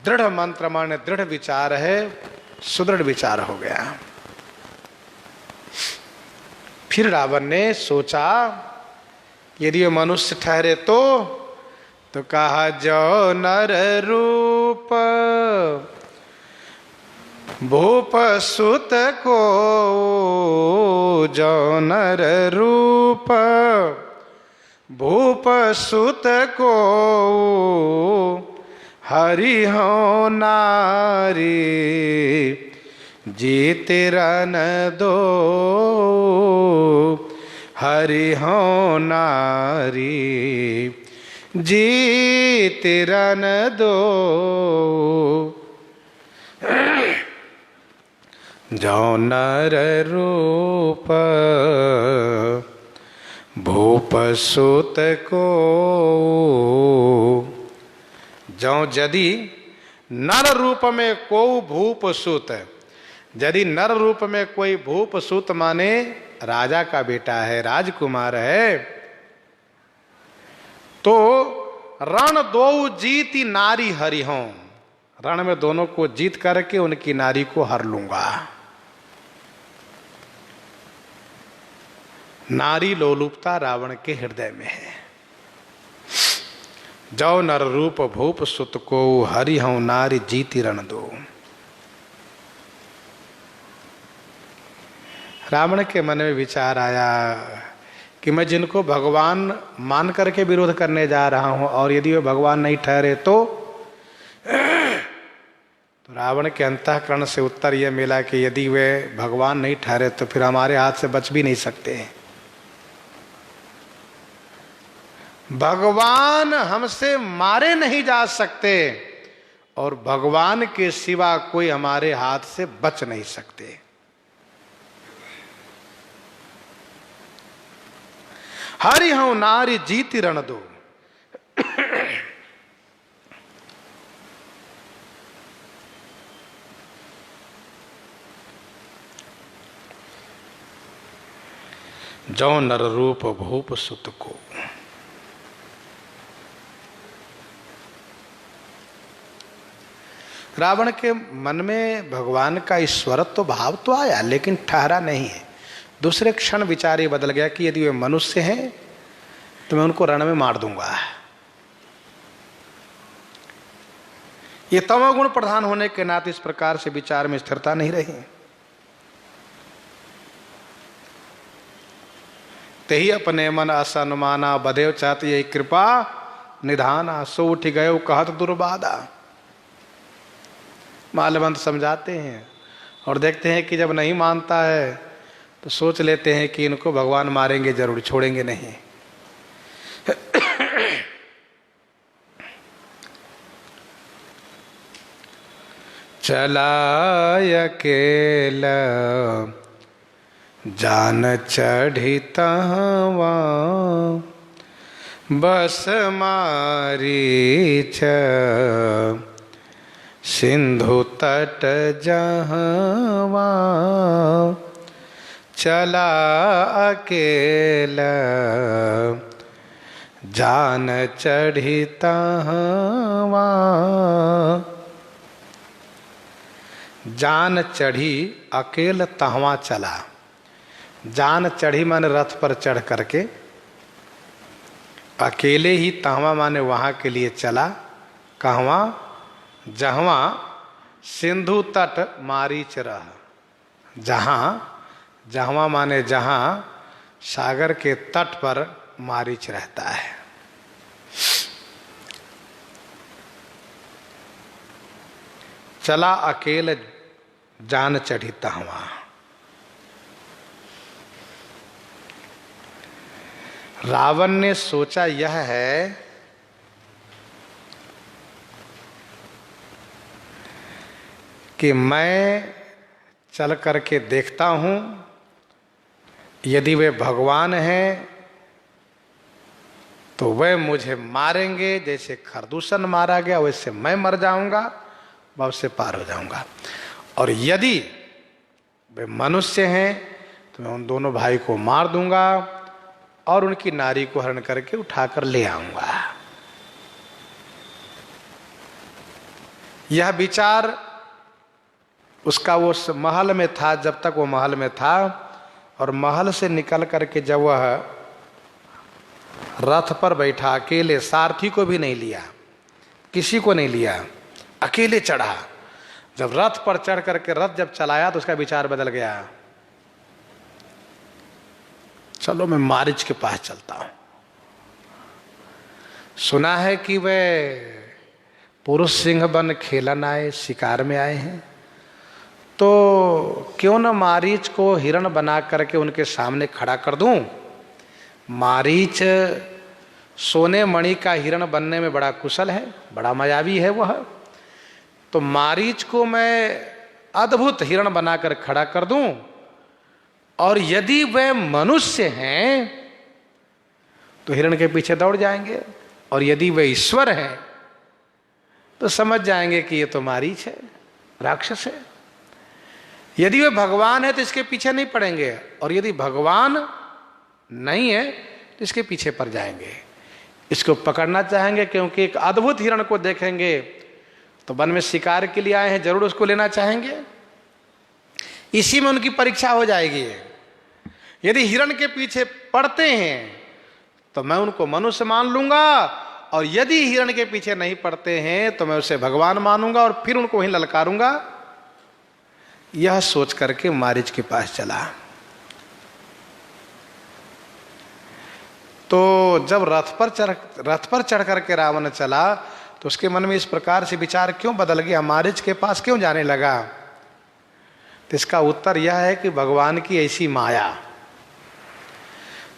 S1: दृढ़ मंत्र माने दृढ़ विचार है, सुदृढ़ विचार हो गया। फिर रावण ने सोचा यदि ये मनुष्य ठहरे तो कहा जो नर रूप भूप सुत को, जो नर रूप भूप सुत को, हरि हो नारी जीत रन दो, हरि हो नारी जीत रन दो। जो नर रूप भूप सुत को, जो यदि नर रूप में को भूप सुत, यदि नर रूप में कोई भूप सुत माने राजा का बेटा है, राजकुमार है, तो रण दो जीती नारी हरिहों, रण में दोनों को जीत करके उनकी नारी को हर लूंगा। नारी लोलुपता रावण के हृदय में है। जो नर रूप भूप सुत को हरिहों नारी जीती रण दो। रावण के मन में विचार आया कि मैं जिनको भगवान मान करके विरोध करने जा रहा हूं और यदि वे भगवान नहीं ठहरे तो रावण के अंतःकरण से उत्तर यह मिला कि यदि वे भगवान नहीं ठहरे तो फिर हमारे हाथ से बच भी नहीं सकते। भगवान हमसे मारे नहीं जा सकते और भगवान के सिवा कोई हमारे हाथ से बच नहीं सकते। हरिहों नारी जीती रण दो। जो नर रूप भूप सुत को। रावण के मन में भगवान का ईश्वरत्व भाव तो आया लेकिन ठहरा नहीं है। दूसरे क्षण विचार ये बदल गया कि यदि वे मनुष्य हैं तो मैं उनको रण में मार दूंगा। ये तमोगुण प्रधान होने के नाते इस प्रकार से विचार में स्थिरता नहीं रही। तेही अपने मन असनुमाना बदेव चाहती यही कृपा निधाना, सो उठ गए कहत दुर्बादा। मालवंत समझाते हैं और देखते हैं कि जब नहीं मानता है तो सोच लेते हैं कि इनको भगवान मारेंगे जरूर, छोड़ेंगे नहीं। चला अकेला जान चढ़ी तहवा, बस मारीच सिंधु तट जहवा। चला अकेला जान चढ़ी तहवा। जान चढ़ी अकेल तहवा चला। जान चढ़ी माने रथ पर चढ़ करके, अकेले ही तहवा माने वहाँ के लिए चला। कहवा? जहवा सिंधु तट मारीच रह। जहाँ, जहवा माने जहाँ सागर के तट पर मारीच रहता है। चला अकेले जान चढ़ी तहवा। रावण ने सोचा यह है कि मैं चल करके देखता हूं, यदि वे भगवान हैं तो वे मुझे मारेंगे, जैसे खरदूषण मारा गया वैसे मैं मर जाऊंगा, भव से पार हो जाऊंगा। और यदि वे मनुष्य हैं तो मैं उन दोनों भाई को मार दूंगा और उनकी नारी को हरण करके उठाकर ले आऊंगा। यह विचार उसका वो महल में था, जब तक वो महल में था, और महल से निकल करके जब वह रथ पर बैठा अकेले, सारथी को भी नहीं लिया, किसी को नहीं लिया, अकेले चढ़ा। जब रथ पर चढ़ करके रथ जब चलाया तो उसका विचार बदल गया। चलो मैं मारीच के पास चलता हूं। सुना है कि वे पुरुष सिंह बन खेलन आए, शिकार में आए हैं, तो क्यों न मारीच को हिरण बना करके उनके सामने खड़ा कर दूं। मारीच सोने मणि का हिरण बनने में बड़ा कुशल है, बड़ा मायावी है वह। तो मारीच को मैं अद्भुत हिरण बनाकर खड़ा कर दूं, और यदि वे मनुष्य हैं तो हिरण के पीछे दौड़ जाएंगे, और यदि वे ईश्वर हैं तो समझ जाएंगे कि ये तो मारीच है, राक्षस है। यदि वे भगवान है तो इसके पीछे नहीं पड़ेंगे, और यदि भगवान नहीं है तो इसके पीछे पड़ जाएंगे, इसको पकड़ना चाहेंगे, क्योंकि एक अद्भुत हिरण को देखेंगे तो वन में शिकार के लिए आए हैं, जरूर उसको लेना चाहेंगे। इसी में उनकी परीक्षा हो जाएगी। यदि हिरण के पीछे पड़ते हैं तो मैं उनको मनुष्य मान लूंगा, और यदि हिरण के पीछे नहीं पड़ते हैं तो मैं उसे भगवान मानूंगा और फिर उनको वहीं ललकारूंगा। यह सोच करके मारीच के पास चला। तो जब रथ पर चढ़ करके रावण चला तो उसके मन में इस प्रकार से विचार क्यों बदल गया, मारीच के पास क्यों जाने लगा? तो इसका उत्तर यह है कि भगवान की ऐसी माया,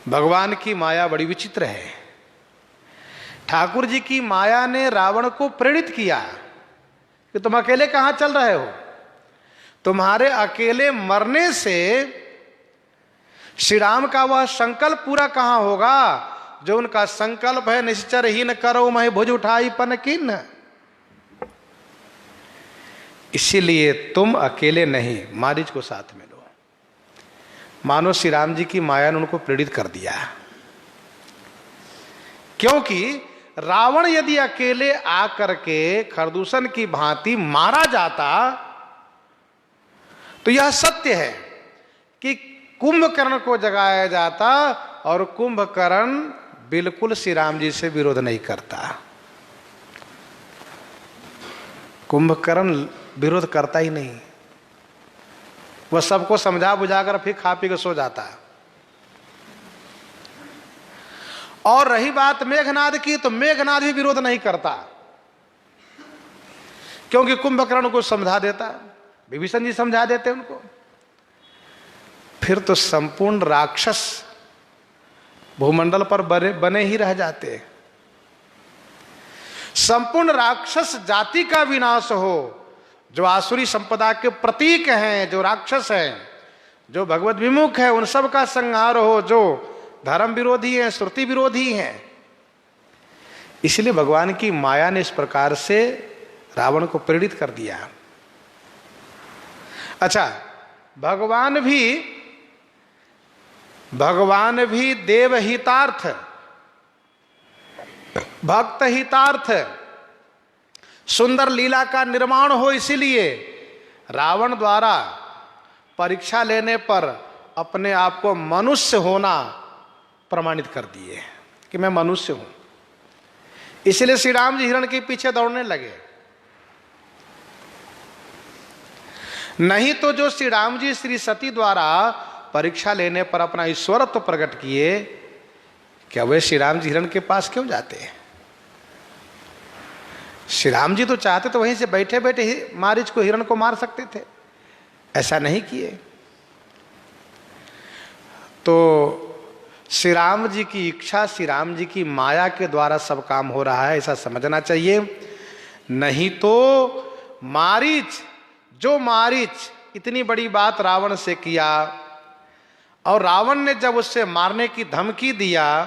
S1: भगवान की माया बड़ी विचित्र है। ठाकुर जी की माया ने रावण को प्रेरित किया कि तुम अकेले कहां चल रहे हो, तुम्हारे अकेले मरने से श्री राम का वह संकल्प पूरा कहां होगा जो उनका संकल्प है, निश्चर ही न करो मैं भुज उठाई पन किन। इसीलिए तुम अकेले नहीं, मारीच को साथ में लो। मानो श्री राम जी की माया ने उनको प्रेरित कर दिया, क्योंकि रावण यदि अकेले आकर के खरदूषण की भांति मारा जाता तो यह सत्य है कि कुंभकर्ण को जगाया जाता, और कुंभकर्ण बिल्कुल श्री राम जी से विरोध नहीं करता। कुंभकर्ण विरोध करता ही नहीं, वह सबको समझा बुझाकर फिर खा पी के सो जाता। और रही बात मेघनाद की, तो मेघनाद भी विरोध नहीं करता, क्योंकि कुंभकर्ण को समझा देता, विभीषण जी समझा देते उनको। फिर तो संपूर्ण राक्षस भूमंडल पर बने ही रह जाते। संपूर्ण राक्षस जाति का विनाश हो, जो आसुरी संपदा के प्रतीक हैं, जो राक्षस हैं, जो भगवत विमुख है, उन सब का संहार हो, जो धर्म विरोधी हैं, श्रुति विरोधी हैं। इसलिए भगवान की माया ने इस प्रकार से रावण को प्रेरित कर दिया। अच्छा, भगवान भी देवहितार्थ, भक्त हितार्थ, सुंदर लीला का निर्माण हो, इसीलिए रावण द्वारा परीक्षा लेने पर अपने आप को मनुष्य होना प्रमाणित कर दिए कि मैं मनुष्य हूं। इसलिए श्री राम जी हिरण के पीछे दौड़ने लगे। नहीं तो जो श्री राम जी श्री सती द्वारा परीक्षा लेने पर अपना ईश्वरत्व प्रकट किए, क्या वे श्री राम जी हिरण के पास क्यों जाते? श्री राम जी तो चाहते तो वहीं से बैठे बैठे ही मारीच को, हिरण को मार सकते थे, ऐसा नहीं किए। तो श्री राम जी की इच्छा, श्री राम जी की माया के द्वारा सब काम हो रहा है, ऐसा समझना चाहिए। नहीं तो मारीच, जो मारीच इतनी बड़ी बात रावण से किया, और रावण ने जब उससे मारने की धमकी दिया,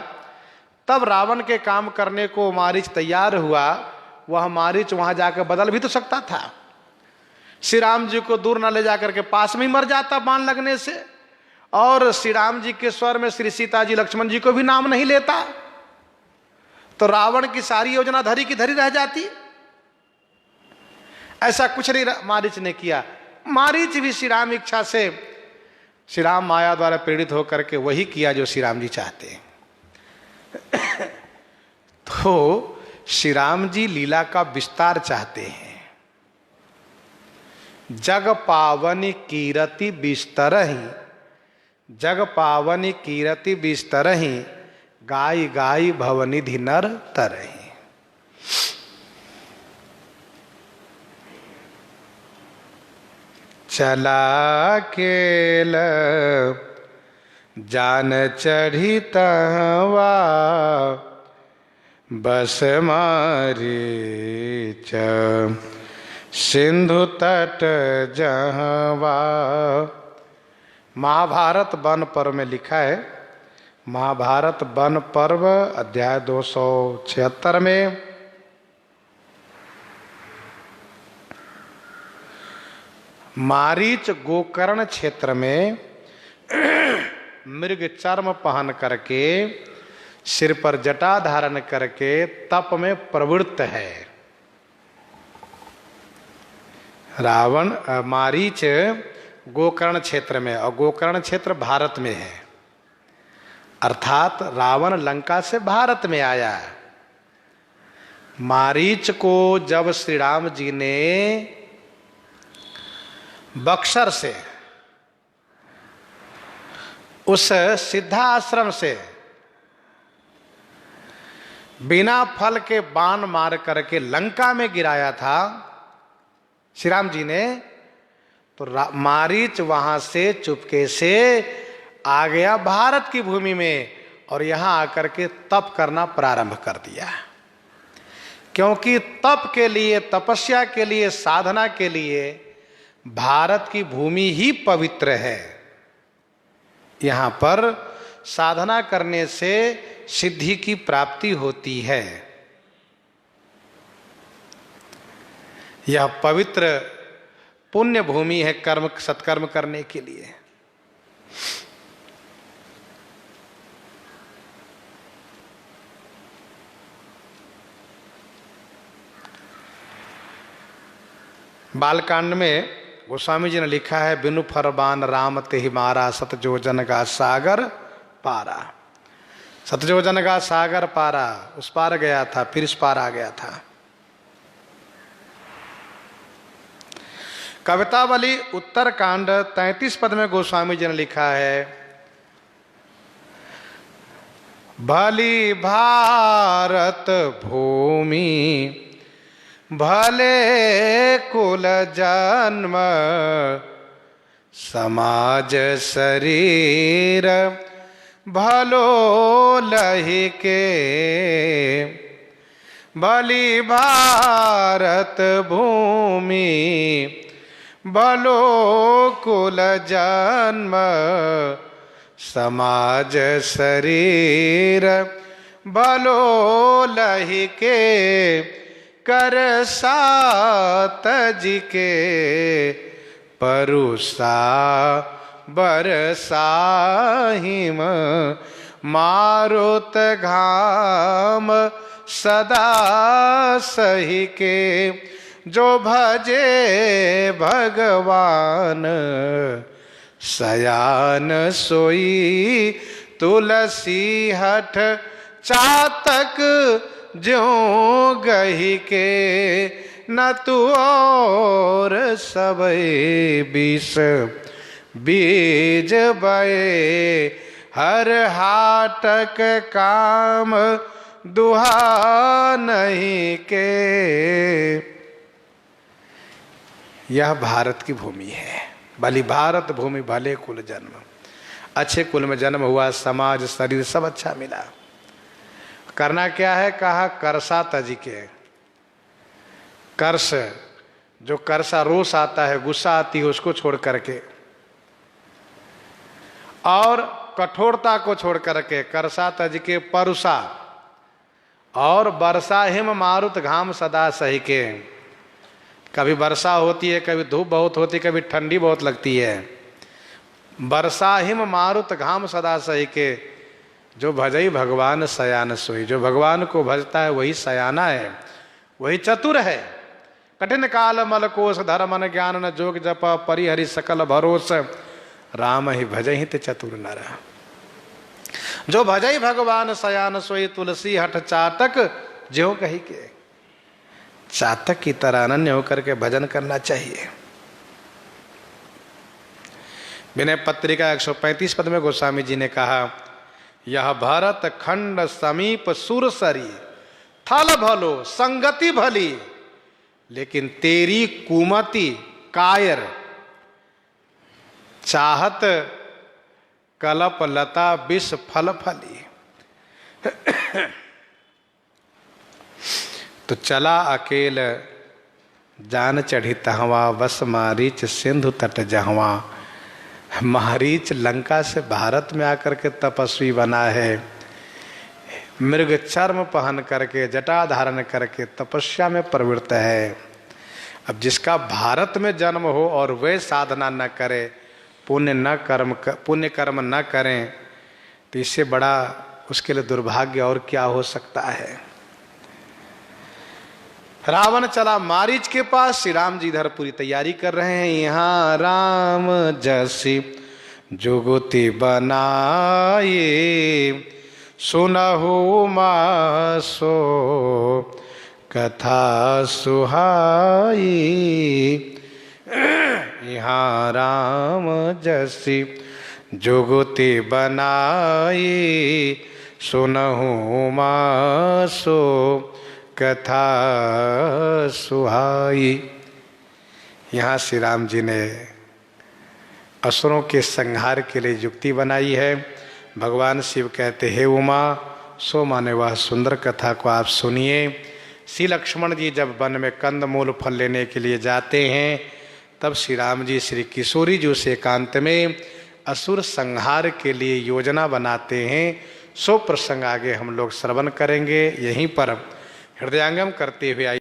S1: तब रावण के काम करने को मारीच तैयार हुआ। वह मारीच वहां जाकर बदल भी तो सकता था, श्री राम जी को दूर न ले जाकर के पास में ही मर जाता बाण लगने से, और श्री राम जी के स्वर में श्री सीता जी लक्ष्मण जी को भी नाम नहीं लेता, तो रावण की सारी योजना धरी की धरी रह जाती। ऐसा कुछ नहीं मारीच ने किया। मारीच भी श्री राम इच्छा से, श्री राम माया द्वारा प्रेरित होकर के वही किया जो श्री राम जी चाहते हैं। तो श्री राम जी लीला का विस्तार चाहते हैं। जग पावनी कीरति बिस्तरहि, जग पावनी कीरति बिस्तरहि, गाय गाय भवनिधि नर तरहि। चला केल जान चढ़ी तहवा, बस मारी सिंधु तट जहवा। महाभारत वन पर्व में लिखा है, महाभारत वन पर्व अध्याय 276 में मारीच गोकर्ण क्षेत्र में मृग चर्म पहन करके सिर पर जटा धारण करके तप में प्रवृत्त है। रावण मारीच गोकर्ण क्षेत्र में, और गोकर्ण क्षेत्र भारत में है, अर्थात रावण लंका से भारत में आया। मारीच को जब श्री राम जी ने बक्सर से, उस सिद्धाश्रम से बिना फल के बाण मार करके लंका में गिराया था श्री राम जी ने, तो मारीच वहां से चुपके से आ गया भारत की भूमि में और यहां आकर के तप करना प्रारंभ कर दिया। क्योंकि तप के लिए, तपस्या के लिए, साधना के लिए भारत की भूमि ही पवित्र है। यहां पर साधना करने से सिद्धि की प्राप्ति होती है। यह पवित्र पुण्य भूमि है कर्म, सत्कर्म करने के लिए। बालकांड में गोस्वामी जी ने लिखा है, बिनु फरमान राम तेहि मारा, सतजोजन का सागर पारा। सतजोजन का सागर पारा, उस पार गया था, फिर इस पार आ गया था। कवितावली उत्तरकांड 33 पद में गोस्वामी जी ने लिखा है, भली भारत भूमि भले कुल जन्म, समाज शरीर भलो लहि के। भली भारत भूमि भलो कुल जन्म, समाज शरीर भलो लहि के। कर सात जी के परुषा बरसा हिम, मारुत घाम सदा सही के। जो भजे भगवान शयान सोई, तुलसी हठ चातक ज्यों गही के। न तू और सबई बीस बीज बये, हर हाटक काम दुहा नहीं के। यह भारत की भूमि है। भली भारत भूमि भले कुल जन्म, अच्छे कुल में जन्म हुआ, समाज शरीर सब अच्छा मिला। करना क्या है, कहा करसा तजी के। कर्ष, जो कर्षा रोष आता है, गुस्सा आती है, उसको छोड़ करके और कठोरता को छोड़ करके, करसा तज के परुषा और वर्षा हिम मारुत घाम सदा सही के। कभी वर्षा होती है, कभी धूप बहुत होती है, कभी ठंडी बहुत लगती है। वर्षा हिम मारुत घाम सदा सही के। जो भजई भगवान सयान सोई, जो भगवान को भजता है वही सयाना है, वही चतुर है। कठिन काल मल कोश धर्मन ज्ञान न जोग जप, परिहरि सकल भरोस, राम ही भजहि ते चतुर नर। जो भजई भगवान सयान सोई, तुलसी हठ चातक ज्यों कही के। चातक की तरह अनन्य होकर के भजन करना चाहिए। विनय पत्रिका 135 पद में गोस्वामी जी ने कहा, यह भरत खंड समीप सुरसरी, थल भलो संगति भली, लेकिन तेरी कुमति कायर, चाहत कलप लता विष फल फली। तो चला अकेल जान चढ़ी तहवा बस मारीच सिंधु तट जहवा। मारीच लंका से भारत में आकर के तपस्वी बना है, मृग चर्म पहन करके जटा धारण करके तपस्या में प्रवृत्त है। अब जिसका भारत में जन्म हो और वे साधना न करे, पुण्य कर्म न करें, तो इससे बड़ा उसके लिए दुर्भाग्य और क्या हो सकता है। रावण चला मारीच के पास, श्री राम जी इधर पूरी तैयारी कर रहे हैं। यहाँ राम जैसी जुगति बनाए, सुनहु मासो कथा सुहाई। यहाँ राम जैसी जुगति बनाई, सुनहु मासो कथा सुहाई। यहाँ श्री राम जी ने असुरों के संहार के लिए युक्ति बनाई है। भगवान शिव कहते हे उमा, सो माने वह सुंदर कथा को आप सुनिए। श्री लक्ष्मण जी जब वन में कंद मूल फल लेने के लिए जाते हैं, तब श्री राम जी श्री किशोरी जी से एकांत में असुर संहार के लिए योजना बनाते हैं। सो प्रसंग आगे हम लोग श्रवण करेंगे। यहीं पर हृदयांगम करते हुए